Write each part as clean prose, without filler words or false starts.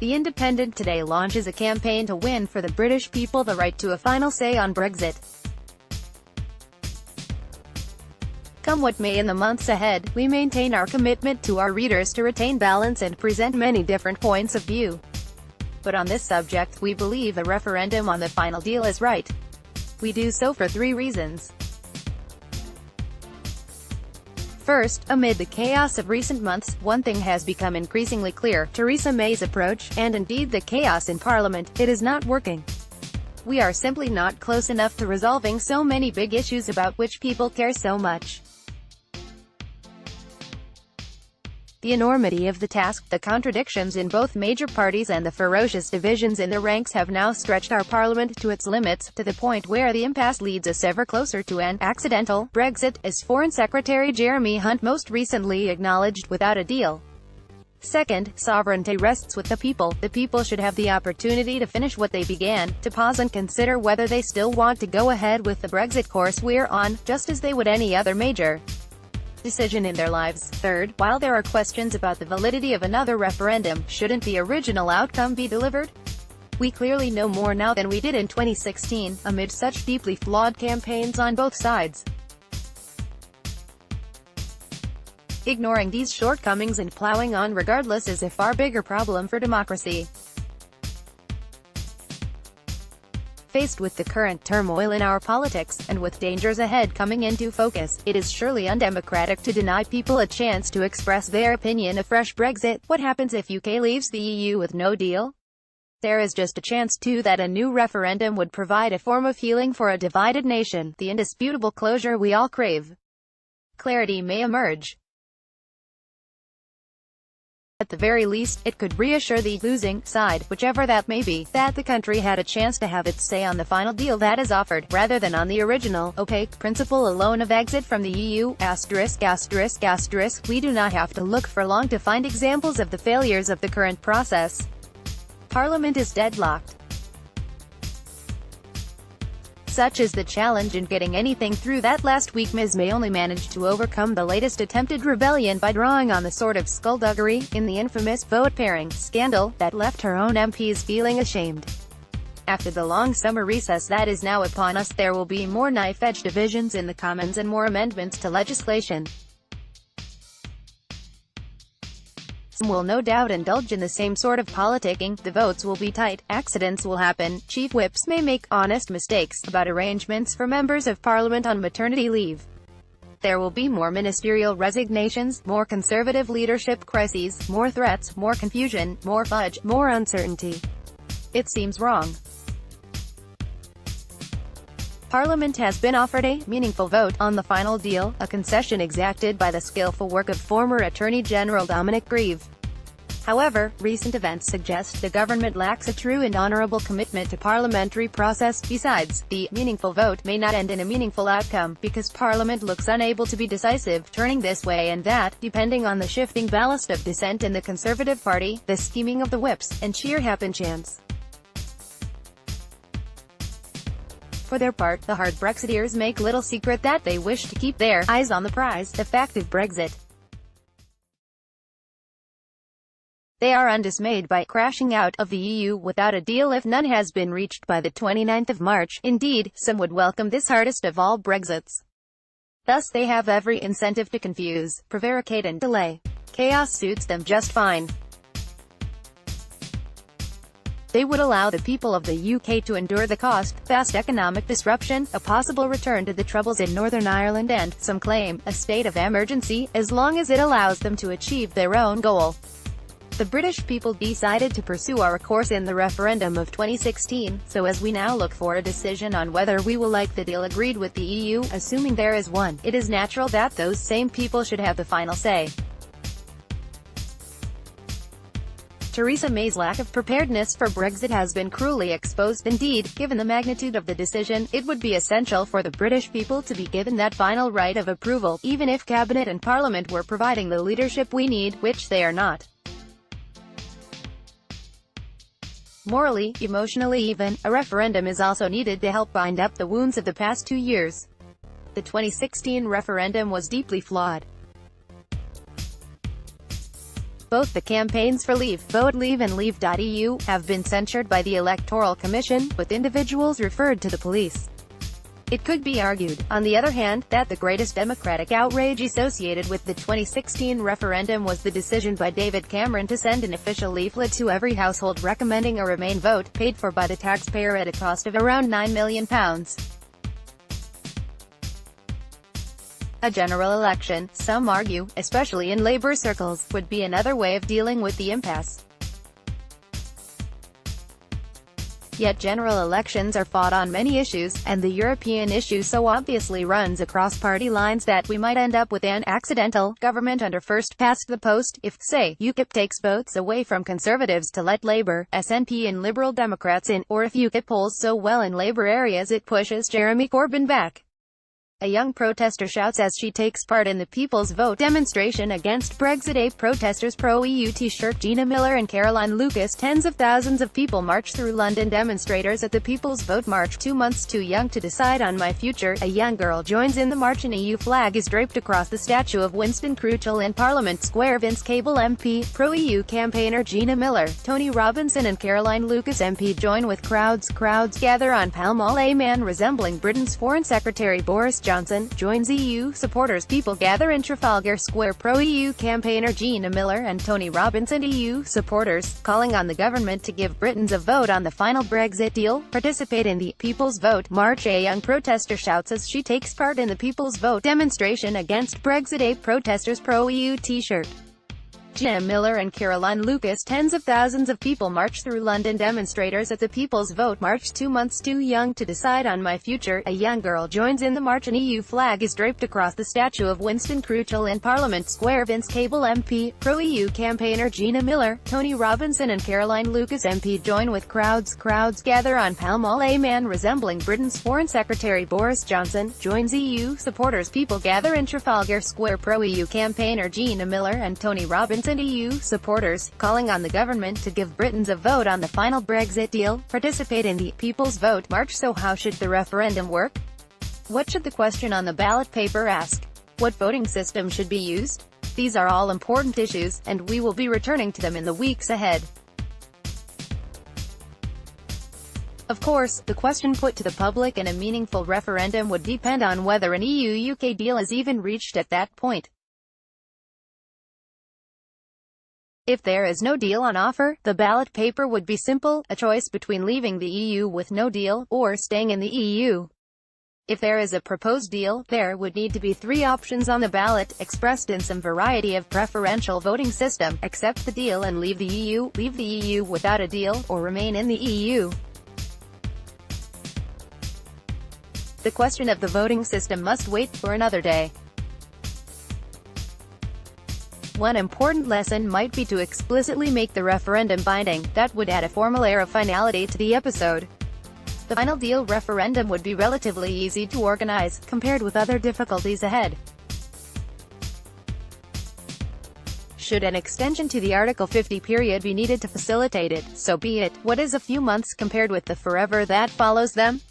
The Independent today launches a campaign to win for the British people the right to a final say on Brexit. Come what may in the months ahead, we maintain our commitment to our readers to retain balance and present many different points of view. But on this subject, we believe a referendum on the final deal is right. We do so for 3 reasons. First, amid the chaos of recent months, one thing has become increasingly clear: Theresa May's approach, and indeed the chaos in Parliament, it is not working. We are simply not close enough to resolving so many big issues about which people care so much. The enormity of the task, the contradictions in both major parties and the ferocious divisions in the ranks have now stretched our parliament to its limits, to the point where the impasse leads us ever closer to an accidental Brexit, as Foreign Secretary Jeremy Hunt most recently acknowledged, without a deal. Second, sovereignty rests with the people. The people should have the opportunity to finish what they began, to pause and consider whether they still want to go ahead with the Brexit course we're on, just as they would any other major decision in their lives. Third, while there are questions about the validity of another referendum, shouldn't the original outcome be delivered? We clearly know more now than we did in 2016, amid such deeply flawed campaigns on both sides. Ignoring these shortcomings and plowing on regardless is a far bigger problem for democracy. Faced with the current turmoil in our politics, and with dangers ahead coming into focus, it is surely undemocratic to deny people a chance to express their opinion. A fresh Brexit. What happens if UK leaves the EU with no deal? There is just a chance too that a new referendum would provide a form of healing for a divided nation, the indisputable closure we all crave. Clarity may emerge. At the very least, it could reassure the losing side, whichever that may be, that the country had a chance to have its say on the final deal that is offered, rather than on the original, opaque principle alone of exit from the EU. We do not have to look for long to find examples of the failures of the current process. Parliament is deadlocked. Such is the challenge in getting anything through that last week Ms. May only managed to overcome the latest attempted rebellion by drawing on the sort of skullduggery, in the infamous vote pairing scandal, that left her own MPs feeling ashamed. After the long summer recess that is now upon us, there will be more knife-edge divisions in the Commons and more amendments to legislation. Some will no doubt indulge in the same sort of politicking, the votes will be tight, accidents will happen, chief whips may make honest mistakes about arrangements for members of parliament on maternity leave. There will be more ministerial resignations, more conservative leadership crises, more threats, more confusion, more fudge, more uncertainty. It seems wrong. Parliament has been offered a meaningful vote on the final deal, a concession exacted by the skillful work of former Attorney General Dominic Grieve. However, recent events suggest the government lacks a true and honourable commitment to parliamentary process. Besides, the meaningful vote may not end in a meaningful outcome, because Parliament looks unable to be decisive, turning this way and that, depending on the shifting ballast of dissent in the Conservative Party, the scheming of the whips, and sheer happenchance. For their part, the hard Brexiteers make little secret that they wish to keep their eyes on the prize, the fact of Brexit. They are undismayed by crashing out of the EU without a deal if none has been reached by the 29th of March. Indeed, some would welcome this hardest of all Brexits. Thus they have every incentive to confuse, prevaricate and delay. Chaos suits them just fine. They would allow the people of the UK to endure the cost, vast economic disruption, a possible return to the troubles in Northern Ireland and, some claim, a state of emergency, as long as it allows them to achieve their own goal. The British people decided to pursue our course in the referendum of 2016, so as we now look for a decision on whether we will like the deal agreed with the EU, assuming there is one, it is natural that those same people should have the final say. Theresa May's lack of preparedness for Brexit has been cruelly exposed. Indeed, given the magnitude of the decision, it would be essential for the British people to be given that final right of approval, even if Cabinet and Parliament were providing the leadership we need, which they are not. Morally, emotionally even, a referendum is also needed to help bind up the wounds of the past 2 years. The 2016 referendum was deeply flawed. Both the campaigns for Leave, Vote Leave and Leave.EU have been censured by the Electoral Commission, with individuals referred to the police. It could be argued, on the other hand, that the greatest democratic outrage associated with the 2016 referendum was the decision by David Cameron to send an official leaflet to every household recommending a Remain vote, paid for by the taxpayer at a cost of around £9 million. A general election, some argue, especially in Labour circles, would be another way of dealing with the impasse. Yet general elections are fought on many issues, and the European issue so obviously runs across party lines that we might end up with an accidental government under first past the post, if, say, UKIP takes votes away from Conservatives to let Labour, SNP and Liberal Democrats in, or if UKIP polls so well in Labour areas it pushes Jeremy Corbyn back. A young protester shouts as she takes part in the People's Vote demonstration against Brexit. A protesters pro-EU t-shirt. Gina Miller and Caroline Lucas. Tens of thousands of people march through London. Demonstrators at the People's Vote march. 2 months too young to decide on my future. A young girl joins in the march. An EU flag is draped across the statue of Winston Churchill in Parliament Square. Vince Cable MP, pro-EU campaigner Gina Miller, Tony Robinson and Caroline Lucas MP join with crowds. Crowds gather on Pall Mall. A man resembling Britain's Foreign Secretary Boris Johnson joins EU supporters. People gather in Trafalgar Square. Pro-EU campaigner Gina Miller and Tony Robinson. EU supporters, calling on the government to give Britons a vote on the final Brexit deal. Participate in the People's Vote march. A young protester shouts as she takes part in the People's Vote demonstration against Brexit. A protesters pro-EU t-shirt. Gina Miller and Caroline Lucas. Tens of thousands of people march through London. Demonstrators at the People's Vote march. 2 months too young to decide on my future. A young girl joins in the march. An EU flag is draped across the statue of Winston Churchill in Parliament Square. Vince Cable MP, pro-EU campaigner Gina Miller, Tony Robinson and Caroline Lucas MP join with crowds. Crowds gather on Pall Mall. A man resembling Britain's Foreign Secretary Boris Johnson joins EU supporters. People gather in Trafalgar Square. Pro-EU campaigner Gina Miller and Tony Robinson and EU supporters, calling on the government to give Britons a vote on the final Brexit deal. Participate in the People's Vote march. So how should the referendum work? What should the question on the ballot paper ask? What voting system should be used? These are all important issues, and we will be returning to them in the weeks ahead. Of course, the question put to the public in a meaningful referendum would depend on whether an EU-UK deal is even reached at that point. If there is no deal on offer, the ballot paper would be simple, a choice between leaving the EU with no deal, or staying in the EU. If there is a proposed deal, there would need to be 3 options on the ballot, expressed in some variety of preferential voting system: accept the deal and leave the EU without a deal, or remain in the EU. The question of the voting system must wait for another day. One important lesson might be to explicitly make the referendum binding. That would add a formal air of finality to the episode. The final deal referendum would be relatively easy to organize, compared with other difficulties ahead. Should an extension to the Article 50 period be needed to facilitate it, so be it. What is a few months compared with the forever that follows them?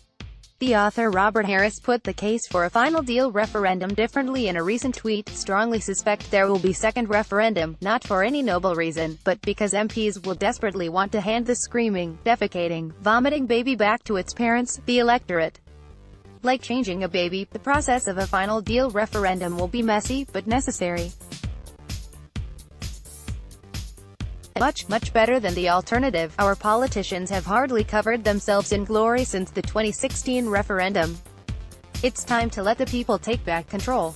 The author Robert Harris put the case for a final deal referendum differently in a recent tweet: strongly suspect there will be second referendum, not for any noble reason, but because MPs will desperately want to hand the screaming, defecating, vomiting baby back to its parents, the electorate. Like changing a baby, the process of a final deal referendum will be messy, but necessary. Much better than the alternative. Our politicians have hardly covered themselves in glory since the 2016 referendum. It's time to let the people take back control.